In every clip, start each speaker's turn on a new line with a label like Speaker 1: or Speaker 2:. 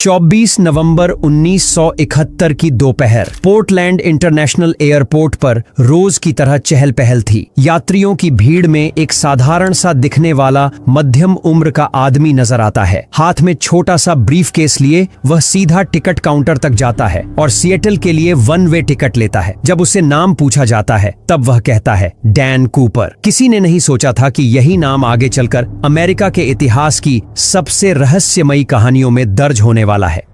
Speaker 1: 24 नवंबर 1971 की दोपहर Portland international airport पर रोज की तरह चहल पहल थी। यात्रियों की भीड़ में एक साधारण सा दिखने वाला मध्यम उम्र का आदमी नजर आता है। हाथ में छोटा सा ब्रीफकेस लिए वह सीधा टिकट काउंटर तक जाता है और सिएटल के लिए वन वे टिकट लेता है। जब उससे नाम पूछा जाता है तब वह कहता है डैन कूपर। किसी ने नहीं सोचा था कि यही नाम आगे चलकर अमेरिका के इतिहास की सबसे रहस्यमयी कहानियों में दर्ज होने वाला है।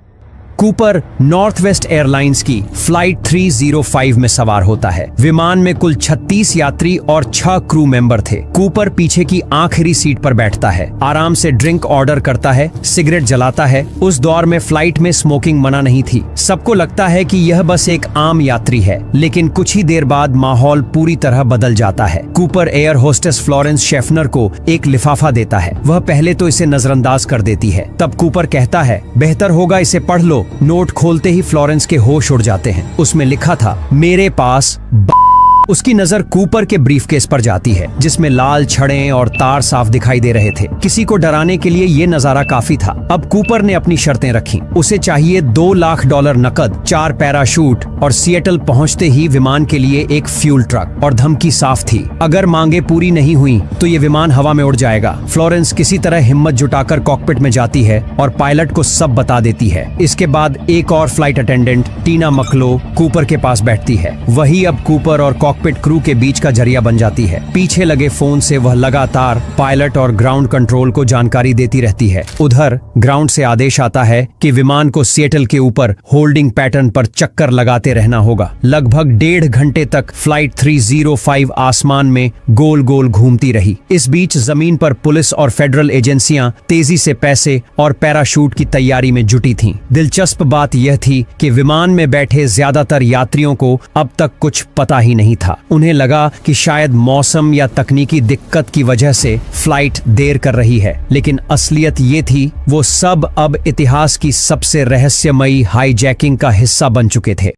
Speaker 1: कूपर नॉर्थ वेस्ट एयरलाइंस की फ्लाइट 305 में सवार होता है। विमान में कुल 36 यात्री और 6 क्रू मेंबर थे। कूपर पीछे की आखिरी सीट पर बैठता है, आराम से ड्रिंक ऑर्डर करता है, सिगरेट जलाता है। उस दौर में फ्लाइट में स्मोकिंग मना नहीं थी। सबको लगता है कि यह बस एक आम यात्री है, लेकिन कुछ ही देर बाद माहौल पूरी तरह बदल जाता है। कूपर एयर होस्टेस फ्लोरेंस शेफनर को एक लिफाफा देता है। वह पहले तो इसे नजरअंदाज कर देती है। तब कूपर कहता है बेहतर होगा इसे पढ़ लो। नोट खोलते ही फ्लोरेंस के होश उड़ जाते हैं। उसमें लिखा था मेरे पास उसकी नजर कूपर के ब्रीफकेस पर जाती है, जिसमें लाल छड़ें और तार साफ दिखाई दे रहे थे। किसी को डराने के लिए ये नजारा काफी था। अब कूपर ने अपनी शर्तें रखी। उसे चाहिए $2 लाख नकद, 4 पैराशूट और सिएटल पहुंचते ही विमान के लिए एक फ्यूल ट्रक। और धमकी साफ थी, अगर मांगे पूरी नहीं हुई तो ये विमान हवा में उड़ जाएगा। फ्लोरेंस किसी तरह हिम्मत जुटाकर कॉकपिट में जाती है और पायलट को सब बता देती है। इसके बाद एक और फ्लाइट अटेंडेंट टीना मकलो कूपर के पास बैठती है। वही अब कूपर और कॉकपिट क्रू के बीच का जरिया बन जाती है। पीछे लगे फोन से वह लगातार पायलट और ग्राउंड कंट्रोल को जानकारी देती रहती है। उधर ग्राउंड से आदेश आता है कि विमान को सिएटल के ऊपर होल्डिंग पैटर्न पर चक्कर लगाते रहना होगा। लगभग 1.5 घंटे तक फ्लाइट 305 आसमान में गोल गोल घूमती रही। इस बीच जमीन पर पुलिस और फेडरल एजेंसियां तेजी से पैसे और पैराशूट की तैयारी में जुटी थीं। दिलचस्प बात यह थी कि विमान में बैठे ज्यादातर यात्रियों को अब तक कुछ पता ही नहीं था। उन्हें लगा कि शायद मौसम या तकनीकी दिक्कत की वजह से फ्लाइट देर कर रही है, लेकिन असलियत ये थी वो सब अब इतिहास की सबसे रहस्यमयी हाईजैकिंग का हिस्सा बन चुके थे।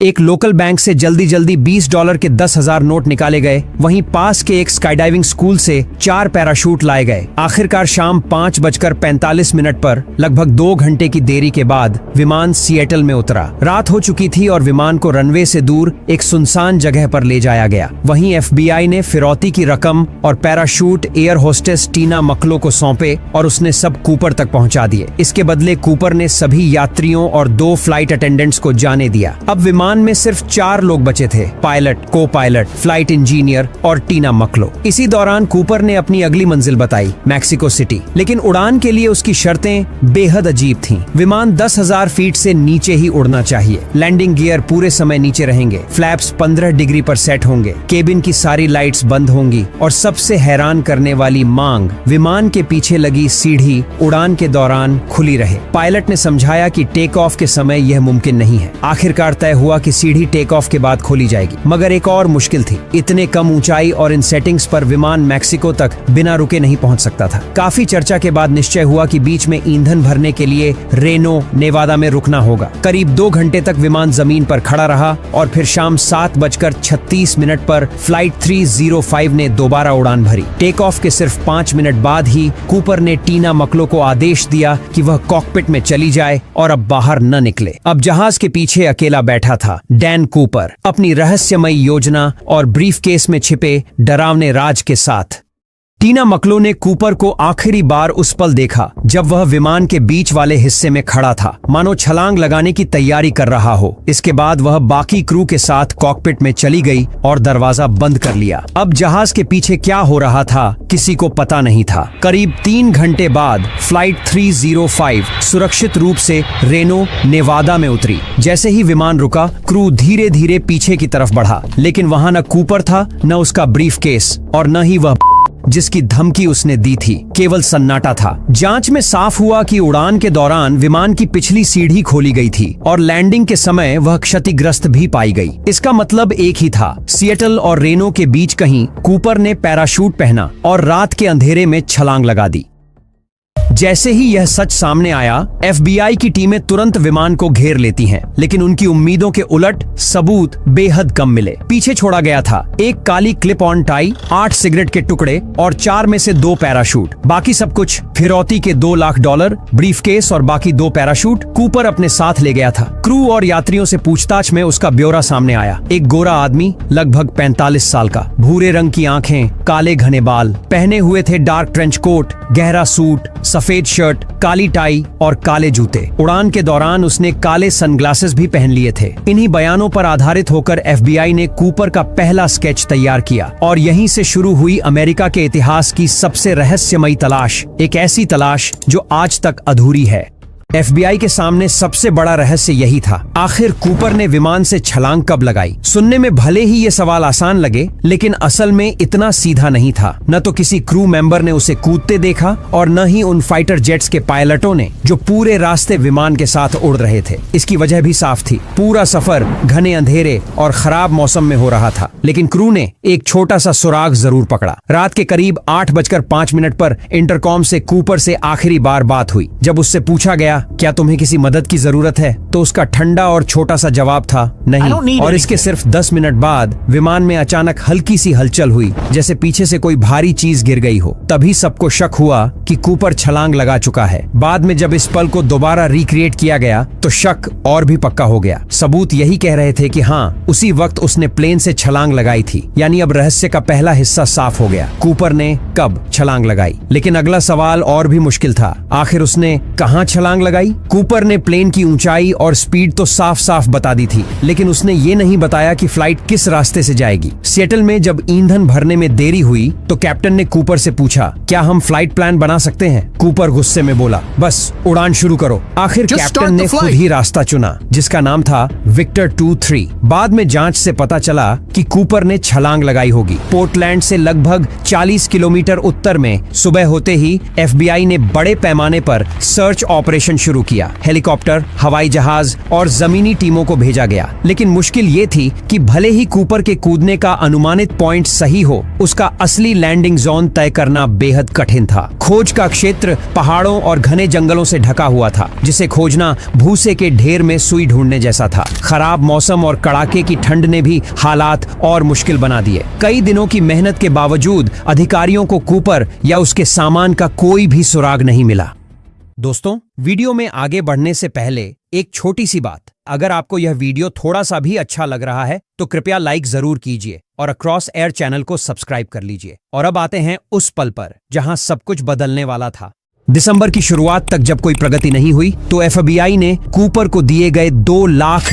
Speaker 1: एक लोकल बैंक से जल्दी जल्दी $20 के 10,000 नोट निकाले गए। वहीं पास के एक स्काईडाइविंग स्कूल से 4 पैराशूट लाए गए। आखिरकार शाम 5:45 पर लगभग 2 घंटे की देरी के बाद विमान सिएटल में उतरा। रात हो चुकी थी और विमान को रनवे से दूर एक सुनसान जगह पर ले जाया गया। वहीं FBI ने फिरौती की रकम और पैराशूट एयर होस्टेस टीना मकलो को सौंपे और उसने सब कूपर तक पहुंचा दिए। इसके बदले कूपर ने सभी यात्रियों और 2 फ्लाइट अटेंडेंट्स को जाने दिया। अब विमान में सिर्फ 4 लोग बचे थे, पायलट, को पायलट, फ्लाइट इंजीनियर और टीना मकलो। इसी दौरान कूपर ने अपनी अगली मंजिल बताई, मैक्सिको सिटी। लेकिन उड़ान के लिए उसकी शर्तें बेहद अजीब थीं। विमान 10,000 फीट से नीचे ही उड़ना चाहिए। लैंडिंग गियर पूरे समय नीचे रहेंगे। फ्लैप्स 15 डिग्री पर सेट होंगे। केबिन की सारी लाइट्स बंद होंगी। और सबसे हैरान करने वाली मांग, विमान के पीछे लगी सीढ़ी उड़ान के दौरान खुली रहे। पायलट ने समझाया कि टेक ऑफ के समय यह मुमकिन नहीं है। आखिरकार तय हुआ कि सीढ़ी टेक ऑफ के बाद खोली जाएगी। मगर एक और मुश्किल थी, इतने कम ऊंचाई और इन सेटिंग्स पर विमान मैक्सिको तक बिना रुके नहीं पहुंच सकता था। काफी चर्चा के बाद निश्चय हुआ कि बीच में ईंधन भरने के लिए रेनो, नेवादा में रुकना होगा। करीब 2 घंटे तक विमान जमीन पर खड़ा रहा और फिर शाम 7:36 पर फ्लाइट 305 ने दोबारा उड़ान भरी। टेक ऑफ के सिर्फ 5 मिनट बाद ही कूपर ने टीना मकलो को आदेश दिया कि वह कॉकपिट में चली जाए और अब बाहर न निकले। अब जहाज के पीछे अकेला बैठा था डैन कूपर, अपनी रहस्यमयी योजना और ब्रीफकेस में छिपे डरावने राज के साथ। टीना मकलो ने कूपर को आखिरी बार उस पल देखा जब वह विमान के बीच वाले हिस्से में खड़ा था, मानो छलांग लगाने की तैयारी कर रहा हो। इसके बाद वह बाकी क्रू के साथ कॉकपिट में चली गई और दरवाजा बंद कर लिया। अब जहाज के पीछे क्या हो रहा था किसी को पता नहीं था। करीब 3 घंटे बाद फ्लाइट 305 सुरक्षित रूप से रेनो, नेवादा में उतरी। जैसे ही विमान रुका, क्रू धीरे धीरे पीछे की तरफ बढ़ा, लेकिन वहां न कूपर था, न उसका ब्रीफकेस और न ही वह जिसकी धमकी उसने दी थी। केवल सन्नाटा था। जांच में साफ हुआ कि उड़ान के दौरान विमान की पिछली सीढ़ी खोली गई थी और लैंडिंग के समय वह क्षतिग्रस्त भी पाई गई। इसका मतलब एक ही था, सिएटल और रेनो के बीच कहीं कूपर ने पैराशूट पहना और रात के अंधेरे में छलांग लगा दी। जैसे ही यह सच सामने आया, FBI की टीमें तुरंत विमान को घेर लेती हैं, लेकिन उनकी उम्मीदों के उलट सबूत बेहद कम मिले। पीछे छोड़ा गया था एक काली क्लिप ऑन टाई, 8 सिगरेट के टुकड़े और 4 में से 2 पैराशूट। बाकी सब कुछ फिरौती के $2 लाख, ब्रीफकेस और बाकी 2 पैराशूट कूपर अपने साथ ले गया था। क्रू और यात्रियों से पूछताछ में उसका ब्यौरा सामने आया। एक गोरा आदमी, लगभग 45 साल का, भूरे रंग की आंखें, काले घने बाल, पहने हुए थे डार्क ट्रेंच कोट, गहरा सूट, सफेद शर्ट, काली टाई और काले जूते। उड़ान के दौरान उसने काले सनग्लासेस भी पहन लिए थे। इन्हीं बयानों पर आधारित होकर FBI ने कूपर का पहला स्केच तैयार किया और यहीं से शुरू हुई अमेरिका के इतिहास की सबसे रहस्यमयी तलाश, एक ऐसी तलाश जो आज तक अधूरी है। FBI के सामने सबसे बड़ा रहस्य यही था, आखिर कूपर ने विमान से छलांग कब लगाई। सुनने में भले ही ये सवाल आसान लगे, लेकिन असल में इतना सीधा नहीं था। न तो किसी क्रू मेंबर ने उसे कूदते देखा और न ही उन फाइटर जेट्स के पायलटों ने जो पूरे रास्ते विमान के साथ उड़ रहे थे। इसकी वजह भी साफ थी, पूरा सफर घने अंधेरे और खराब मौसम में हो रहा था, लेकिन क्रू ने एक छोटा सा सुराग जरूर पकड़ा। रात के करीब 8:05 पर इंटरकॉम से कूपर से आखिरी बार बात हुई। जब उससे पूछा गया क्या तुम्हें किसी मदद की जरूरत है, तो उसका ठंडा और छोटा सा जवाब था नहीं। और इसके सिर्फ 10 मिनट बाद विमान में अचानक हल्की सी हलचल हुई, जैसे पीछे से कोई भारी चीज गिर गई हो। तभी सबको शक हुआ कि कूपर छलांग लगा चुका है। बाद में जब इस पल को दोबारा रिक्रिएट किया गया तो शक और भी पक्का हो गया। सबूत यही कह रहे थे कि हाँ, उसी वक्त उसने प्लेन से छलांग लगाई थी। यानी अब रहस्य का पहला हिस्सा साफ हो गया, कूपर ने कब छलांग लगाई। लेकिन अगला सवाल और भी मुश्किल था, आखिर उसने कहाँ छलांग लगाई। कूपर ने प्लेन की ऊंचाई और स्पीड तो साफ साफ बता दी थी, लेकिन उसने ये नहीं बताया कि फ्लाइट किस रास्ते से जाएगी। सिएटल में जब ईंधन भरने में देरी हुई तो कैप्टन ने कूपर से पूछा, क्या हम फ्लाइट प्लान बना सकते हैं। कूपर गुस्से में बोला, बस उड़ान शुरू करो। आखिर कैप्टन ने खुद ही रास्ता चुना, जिसका नाम था विक्टर 2-3। बाद में जांच से पता चला कि कूपर ने छलांग लगाई होगी। पोर्टलैंड से लगभग 40 किलोमीटर उत्तर में सुबह होते ही FBI ने बड़े पैमाने पर सर्च ऑपरेशन शुरू किया। हेलीकॉप्टर, हवाई जहाज और जमीनी टीमों को भेजा गया। लेकिन मुश्किल ये थी कि भले ही कूपर के कूदने का अनुमानित पॉइंट सही हो, उसका असली लैंडिंग जोन तय करना बेहद कठिन था। खोज का क्षेत्र पहाड़ों और घने जंगलों से ढका हुआ था, जिसे खोजना भूसे के ढेर में सुई ढूंढने जैसा था। खराब मौसम और कड़ाके की ठंड ने भी हालात और मुश्किल बना दिए। कई दिनों की मेहनत के बावजूद अधिकारियों को कूपर या उसके सामान का कोई भी सुराग नहीं मिला। दोस्तों, वीडियो में आगे बढ़ने से पहले एक छोटी सी बात, अगर आपको यह वीडियो थोड़ा सा भी अच्छा लग रहा है तो कृपया लाइक जरूर कीजिए और अक्रॉस एयर चैनल को सब्सक्राइब कर लीजिए। और अब आते हैं उस पल पर जहां सब कुछ बदलने वाला था। दिसंबर की शुरुआत तक जब कोई प्रगति नहीं हुई तो FBI ने कूपर को दिए गए $2 लाख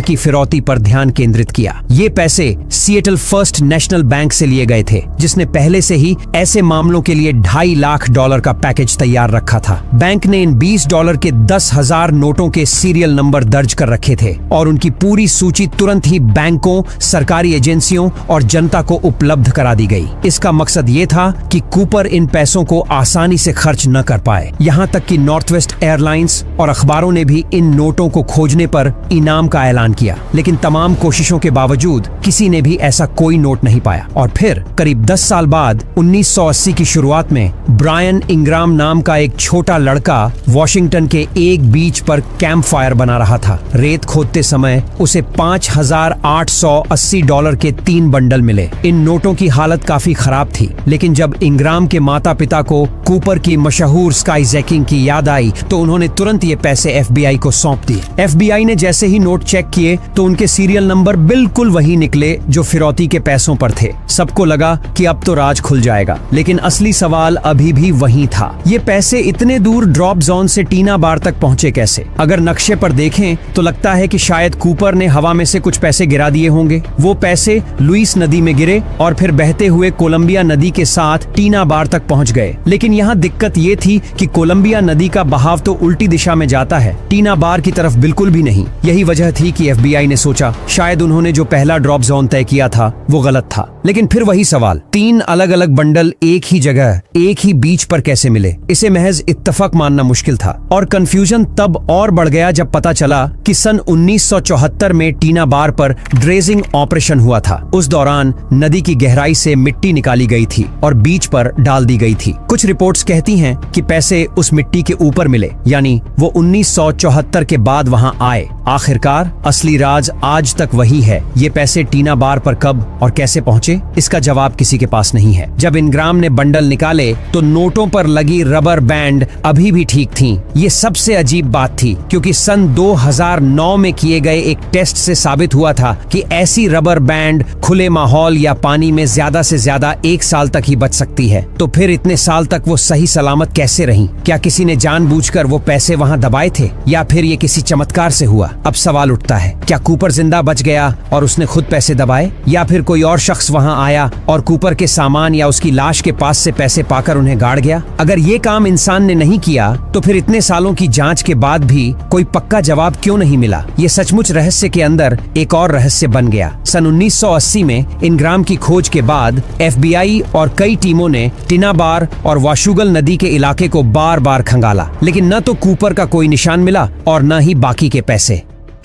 Speaker 1: की फिरौती पर ध्यान केंद्रित किया। ये पैसे सिएटल फर्स्ट नेशनल बैंक से लिए गए थे, जिसने पहले से ही ऐसे मामलों के लिए $2.5 लाख का पैकेज तैयार रखा था। बैंक ने इन $20 के 10,000 नोटों के सीरियल नंबर दर्ज कर रखे थे और उनकी पूरी सूची तुरंत ही बैंकों, सरकारी एजेंसियों और जनता को उपलब्ध करा दी गई। इसका मकसद ये था कि कूपर इन पैसों को आसानी से खर्च न कर पाए। यहाँ तक कि नॉर्थवेस्ट एयरलाइंस और अखबारों ने भी इन नोटों को खोजने पर इनाम का ऐलान किया, लेकिन तमाम कोशिशों के बावजूद किसी ने भी ऐसा कोई नोट नहीं पाया। और फिर करीब 10 साल बाद 1980 की शुरुआत में ब्रायन इंग्राम नाम का एक छोटा लड़का वॉशिंगटन के एक बीच पर कैंप फायर बना रहा था। रेत खोदते समय उसे $5,880 के 3 बंडल मिले। इन नोटों की हालत काफी खराब थी, लेकिन जब इंग्राम के माता पिता को कूपर की मशहूर स्काईजैकिंग की याद आई तो उन्होंने तुरंत ये पैसे FBI को सौंप दिए। FBI ने जैसे ही नोट चेक किए तो उनके सीरियल नंबर बिल्कुल वही निकले जो फिरौती के पैसों पर थे। सबको लगा कि अब तो राज खुल जाएगा, लेकिन असली सवाल अभी भी वही था। ये पैसे इतने दूर ड्रॉप जोन से टीना बार तक पहुंचे कैसे? अगर नक्शे पर देखें तो लगता है कि शायद कूपर ने हवा में से कुछ पैसे गिरा दिए होंगे। वो पैसे लुइस नदी में गिरे और फिर बहते हुए कोलंबिया नदी के साथ टीना बार तक पहुंच गए। लेकिन यहाँ दिक्कत ये थी कि कोलंबिया नदी का बहाव तो उल्टी दिशा में जाता है, टीना बार की तरफ बिल्कुल भी नहीं। यही वजह थी कि FBI ने सोचा शायद उन्होंने जो पहला ड्रॉप जोन तय किया था वो गलत था। लेकिन फिर वही सवाल, 3 अलग अलग बंडल एक ही जगह एक ही बीच पर कैसे मिले? इसे महज इत्तफाक मानना मुश्किल था और कंफ्यूजन तब और बढ़ गया जब पता चला कि सन 1974 में टीना बार पर ड्रेजिंग ऑपरेशन हुआ था। उस दौरान नदी की गहराई से मिट्टी निकाली गई थी और बीच पर डाल दी गई थी। कुछ रिपोर्ट्स कहती हैं कि पैसे उस मिट्टी के ऊपर मिले, यानी वो 1974 के बाद वहां आए। आखिरकार असली राज आज तक वही है, ये पैसे टीना बार पर कब और कैसे पहुंचे, इसका जवाब किसी के पास नहीं है। जब इनग्राम ने बंडल निकाले तो नोटों पर लगी रबर बैंड अभी भी ठीक थी। ये सबसे अजीब बात थी क्योंकि सन 2009 में किए गए एक टेस्ट से साबित हुआ था कि ऐसी रबर बैंड खुले माहौल या पानी में ज्यादा से ज्यादा 1 साल तक ही बच सकती है। तो फिर इतने साल तक वो सही सलामत कैसे रहीं? क्या किसी ने जानबूझकर वो पैसे वहां दबाए थे या फिर ये किसी चमत्कार से हुआ? अब सवाल उठता है, क्या कूपर जिंदा बच गया और उसने खुद पैसे दबाए, या फिर कोई और शख्स वहां आया और कूपर के सामान या उसकी लाश के पास से पैसे पाकर उन्हें गाड़ गया? अगर ये काम इंसान ने नहीं किया तो फिर इतने सालों की जांच के बाद भी कोई पक्का जवाब क्यों नहीं मिला? ये सचमुच रहस्य के अंदर एक और रहस्य बन गया। सन 1980 में इनग्राम की खोज के बाद FBI और कई टीमों ने टीना बार और वाशुगल नदी के इलाके को बार बार खंगाला, लेकिन न तो कूपर का कोई निशान मिला और न ही बाकी के पैसे।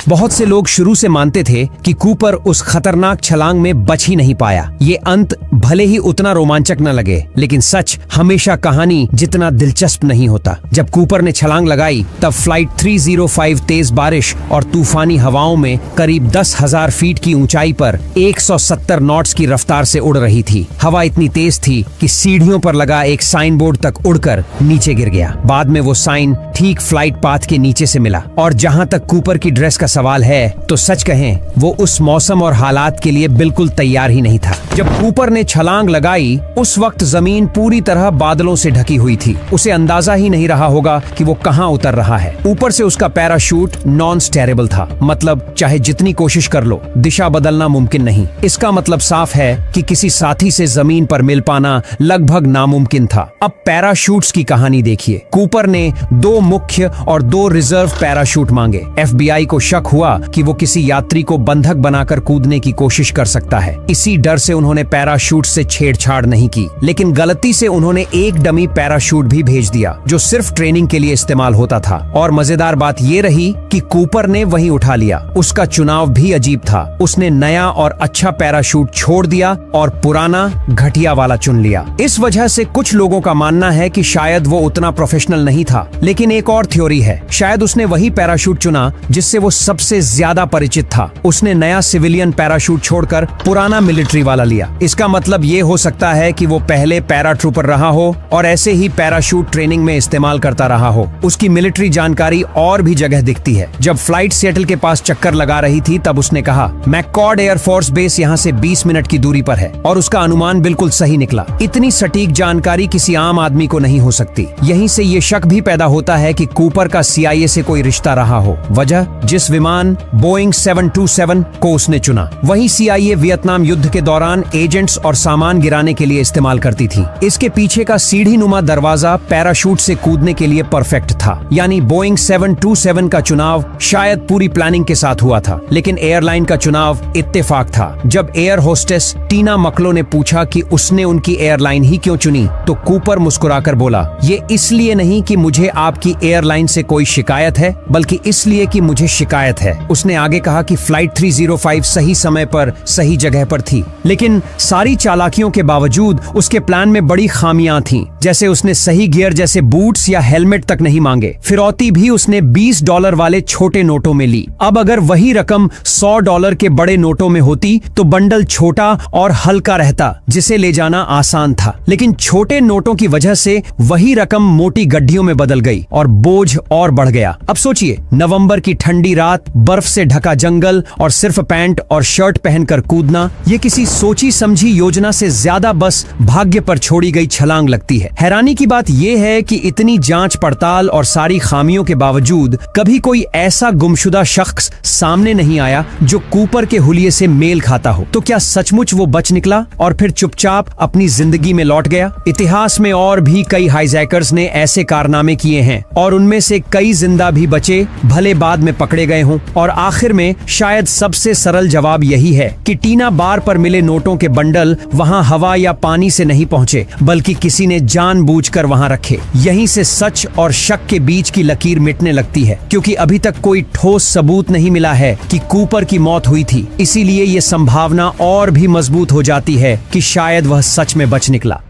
Speaker 1: बहुत से लोग शुरू से मानते थे कि कूपर उस खतरनाक छलांग में बच ही नहीं पाया। ये अंत भले ही उतना रोमांचक न लगे, लेकिन सच हमेशा कहानी जितना दिलचस्प नहीं होता। जब कूपर ने छलांग लगाई तब फ्लाइट 305 तेज बारिश और तूफानी हवाओं में करीब 10,000 फीट की ऊंचाई पर 170 नॉट्स की रफ्तार से उड़ रही थी। हवा इतनी तेज थी कि सीढ़ियों पर लगा एक साइन बोर्ड तक उड़कर नीचे गिर गया। बाद में वो साइन ठीक फ्लाइट पाथ के नीचे से मिला। और जहां तक कूपर की ड्रेस का सवाल है तो सच कहें वो उस मौसम और हालात के लिए बिल्कुल तैयार ही नहीं था। जब कूपर ने छलांग लगाई उस वक्त जमीन पूरी तरह बादलों से ढकी हुई थी। उसे अंदाजा ही नहीं रहा होगा कि वो कहां उतर रहा है। ऊपर से उसका पैराशूट नॉन स्टेरेबल था, मतलब चाहे जितनी कोशिश कर लो दिशा बदलना मुमकिन नहीं। इसका मतलब साफ है कि किसी साथी से जमीन पर मिल पाना लगभग नामुमकिन था। अब पैराशूट्स की कहानी देखिए। कूपर ने 2 मुख्य और 2 रिजर्व पैराशूट मांगे। FBI को शक हुआ कि वो किसी यात्री को बंधक बनाकर कूदने की कोशिश कर सकता है। इसी डर से उन्होंने पैराशूट से छेड़छाड़ नहीं की, लेकिन गलती से उन्होंने एक डमी पैराशूट भी भेज दिया जो सिर्फ ट्रेनिंग के लिए इस्तेमाल होता था। और मजेदार बात ये रही कि कूपर ने वही उठा लिया। उसका चुनाव भी अजीब था। उसने नया और अच्छा पैराशूट छोड़ दिया और पुराना घटिया वाला चुन लिया। इस वजह से कुछ लोगों का मानना है कि शायद वो उतना प्रोफेशनल नहीं था। लेकिन एक और थ्योरी है, शायद उसने वही पैराशूट चुना जिससे वो सबसे ज्यादा परिचित था। उसने नया सिविलियन पैराशूट छोड़कर पुराना मिलिट्री वाला लिया। इसका मतलब ये हो सकता है कि वो पहले पैराट्रूपर रहा हो और ऐसे ही पैराशूट ट्रेनिंग में इस्तेमाल करता रहा हो। उसकी मिलिट्री जानकारी और भी जगह दिखती है। जब फ्लाइट सिएटल के पास चक्कर लगा रही थी तब उसने कहा, मैककॉर्ड एयरफोर्स बेस यहाँ से 20 मिनट की दूरी पर है, और उसका अनुमान बिल्कुल सही निकला। इतनी सटीक जानकारी किसी आम आदमी को नहीं हो सकती। यहीं से ये शक भी पैदा होता है कि कूपर का CIA से कोई रिश्ता रहा हो। वजह, जिस विमान बोइंग 727 को उसने चुना वही CIA वियतनाम युद्ध के दौरान एजेंट्स और सामान गिराने के लिए इस्तेमाल करती थी। इसके पीछे का सीढ़ी नुमा दरवाजा पैराशूट से कूदने के लिए परफेक्ट था। यानी बोइंग 727 का चुनाव शायद पूरी प्लानिंग के साथ हुआ था, लेकिन एयरलाइन का चुनाव इत्तेफाक था। जब एयर होस्टेस टीना मकलो ने पूछा कि उसने उनकी एयरलाइन ही क्यों चुनी तो कूपर मुस्कुराकर बोला, ये इसलिए नहीं कि मुझे आपकी एयरलाइन से कोई शिकायत है, बल्कि इसलिए कि मुझे शिकायत है। उसने आगे कहा कि फ्लाइट 305 सही समय पर सही जगह पर थी, लेकिन सारी चालाकियों के बावजूद उसके प्लान में बड़ी खामियां थीं। जैसे उसने सही गियर जैसे बूट्स या हेलमेट तक नहीं मांगे। फिरौती भी उसने $20 वाले छोटे नोटों में ली। अब अगर वही रकम $100 के बड़े नोटों में होती तो बंडल छोटा और हल्का रहता, जिसे ले जाना आसान था। लेकिन छोटे नोटों की वजह से वही रकम मोटी गड्ढियों में बदल गई और बोझ और बढ़ गया। अब सोचिए, नवंबर की ठंडी रात, बर्फ से ढका जंगल और सिर्फ पैंट और शर्ट पहनकर कूदना, ये किसी सोची समझी योजना से ज्यादा बस भाग्य पर छोड़ी गई छलांग लगती है। हैरानी की बात यह है कि इतनी जांच पड़ताल और सारी खामियों के बावजूद कभी कोई ऐसा गुमशुदा शख्स सामने नहीं आया जो कूपर के हुलिये से मेल खाता हो। तो क्या सचमुच वो बच निकला और फिर चुपचाप अपनी जिंदगी में लौट गया? इतिहास में और भी कई हाईजैकर्स ने ऐसे कारनामे किए हैं और उनमें से कई जिंदा भी बचे, भले बाद में पकड़े गए हों। और आखिर में शायद सबसे सरल जवाब यही है कि टीना बार पर मिले नोटों के बंडल वहां हवा या पानी से नहीं पहुंचे, बल्कि किसी ने जानबूझकर वहां रखे। यहीं से सच और शक के बीच की लकीर मिटने लगती है, क्योंकि अभी तक कोई ठोस सबूत नहीं मिला है कि कूपर की मौत हुई थी। इसीलिए ये संभावना और भी मजबूत हो जाती है कि शायद वह सच में बच निकला।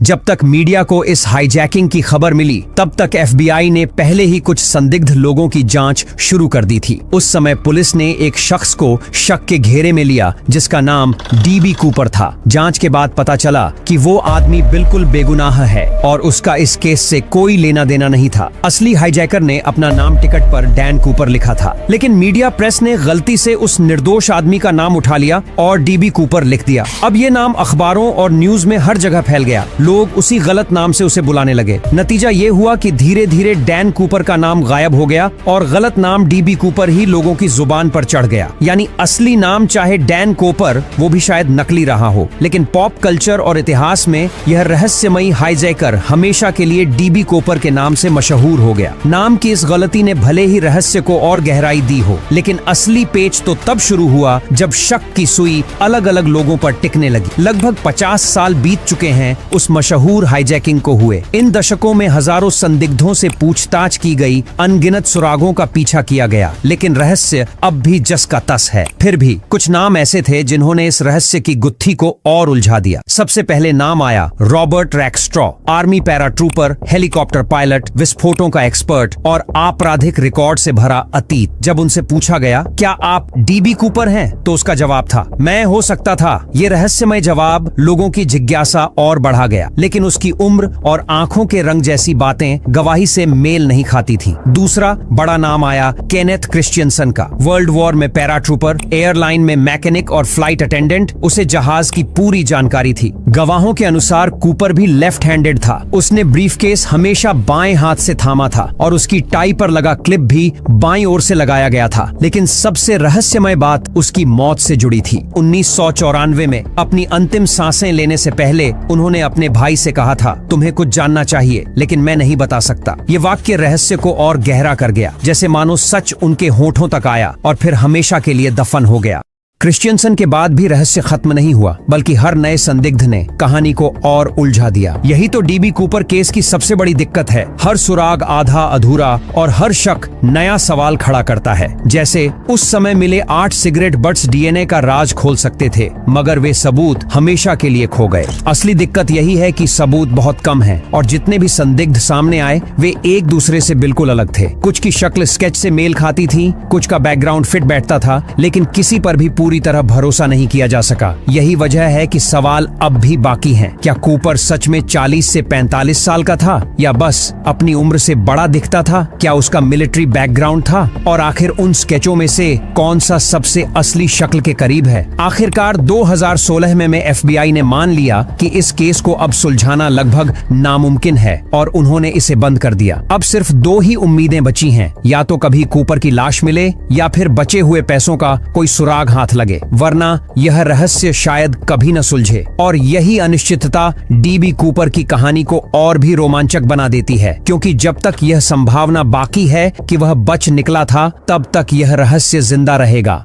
Speaker 1: जब तक मीडिया को इस हाईजैकिंग की खबर मिली, तब तक एफबीआई ने पहले ही कुछ संदिग्ध लोगों की जांच शुरू कर दी थी। उस समय पुलिस ने एक शख्स को शक के घेरे में लिया, जिसका नाम डीबी कूपर था। जांच के बाद पता चला कि वो आदमी बिल्कुल बेगुनाह है और उसका इस केस से कोई लेना देना नहीं था। असली हाईजैकर ने अपना नाम टिकट पर डैन कूपर लिखा था, लेकिन मीडिया प्रेस ने गलती से उस निर्दोष आदमी का नाम उठा लिया और डीबी कूपर लिख दिया। अब ये नाम अखबारों और न्यूज में हर जगह फैल गया। लोग उसी गलत नाम से उसे बुलाने लगे। नतीजा ये हुआ कि धीरे धीरे डैन कूपर का नाम गायब हो गया और गलत नाम डीबी कूपर ही लोगों की जुबान पर चढ़ गया। यानी असली नाम चाहे डैन कूपर, वो भी शायद नकली रहा हो, लेकिन पॉप कल्चर और इतिहास में यह रहस्यमयी हाईजैकर हमेशा के लिए डीबी कूपर के नाम से मशहूर हो गया। नाम की इस गलती ने भले ही रहस्य को और गहराई दी हो, लेकिन असली पेच तो तब शुरू हुआ जब शक की सुई अलग अलग लोगों पर टिकने लगी। लगभग 50 साल बीत चुके हैं उस मशहूर हाईजैकिंग को हुए। इन दशकों में हजारों संदिग्धों से पूछताछ की गई, अनगिनत सुरागों का पीछा किया गया, लेकिन रहस्य अब भी जस का तस है। फिर भी कुछ नाम ऐसे थे जिन्होंने इस रहस्य की गुत्थी को और उलझा दिया। सबसे पहले नाम आया Robert Rakestraw, army paratrooper, helicopter pilot, विस्फोटों का एक्सपर्ट और आपराधिक रिकॉर्ड से भरा अतीत। जब उनसे पूछा गया, क्या आप डीबी कूपर हैं, तो उसका जवाब था, मैं हो सकता था। ये रहस्यमय जवाब लोगों की जिज्ञासा और बढ़ा गया, लेकिन उसकी उम्र और आंखों के रंग जैसी बातें गवाही से मेल नहीं खाती थी। दूसरा बड़ा नाम आया केनेथ क्रिश्चियनसन का। वर्ल्ड वॉर में पैराट्रूपर, एयरलाइन में मैकेनिक और फ्लाइट अटेंडेंट, उसे जहाज की पूरी जानकारी थी। गवाहों के अनुसार कूपर भी लेफ्ट हैंडेड था। उसने ब्रीफकेस हमेशा बाएं हाथ से थामा था और उसकी टाई पर लगा क्लिप भी बाईं ओर से लगाया गया था। लेकिन सबसे रहस्यमय बात उसकी मौत से जुड़ी थी। 1994 में अपनी अंतिम सांसें लेने से पहले उन्होंने अपने भाई से कहा था, तुम्हें कुछ जानना चाहिए, लेकिन मैं नहीं बता सकता। ये वाक्य रहस्य को और गहरा कर गया, जैसे मानो सच उनके होठों तक आया और फिर हमेशा के लिए दफन हो गया। क्रिश्चियनसन के बाद भी रहस्य खत्म नहीं हुआ, बल्कि हर नए संदिग्ध ने कहानी को और उलझा दिया। यही तो डीबी कूपर केस की सबसे बड़ी दिक्कत है। हर सुराग आधा अधूरा और हर शक नया सवाल खड़ा करता है। जैसे उस समय मिले 8 सिगरेट बट्स डीएनए का राज खोल सकते थे, मगर वे सबूत हमेशा के लिए खो गए। असली दिक्कत यही है कि सबूत बहुत कम है और जितने भी संदिग्ध सामने आए वे एक दूसरे से बिल्कुल अलग थे। कुछ की शक्ल स्केच से मेल खाती थी, कुछ का बैकग्राउंड फिट बैठता था, लेकिन किसी पर भी पूरी तरह भरोसा नहीं किया जा सका। यही वजह है कि सवाल अब भी बाकी हैं। क्या कूपर सच में 40 से 45 साल का था, या बस अपनी उम्र से बड़ा दिखता था? क्या उसका मिलिट्री बैकग्राउंड था? और आखिर उन स्केचों में से कौन सा सबसे असली शक्ल के करीब है? आखिरकार 2016 में एफबीआई ने मान लिया कि इस केस को अब सुलझाना लगभग नामुमकिन है और उन्होंने इसे बंद कर दिया। अब सिर्फ 2 ही उम्मीदें बची हैं, या तो कभी कूपर की लाश मिले या फिर बचे हुए पैसों का कोई सुराग हाथ लगे, वरना यह रहस्य शायद कभी न सुलझे। और यही अनिश्चितता डीबी कूपर की कहानी को और भी रोमांचक बना देती है, क्योंकि जब तक यह संभावना बाकी है कि वह बच निकला था, तब तक यह रहस्य जिंदा रहेगा।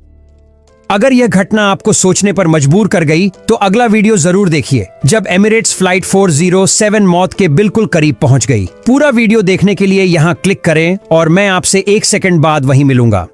Speaker 1: अगर यह घटना आपको सोचने पर मजबूर कर गई, तो अगला वीडियो जरूर देखिए, जब एमिरेट्स फ्लाइट 407 मौत के बिल्कुल करीब पहुंच गई। पूरा वीडियो देखने के लिए यहाँ क्लिक करें और मैं आपसे 1 सेकंड बाद वहीं मिलूंगा।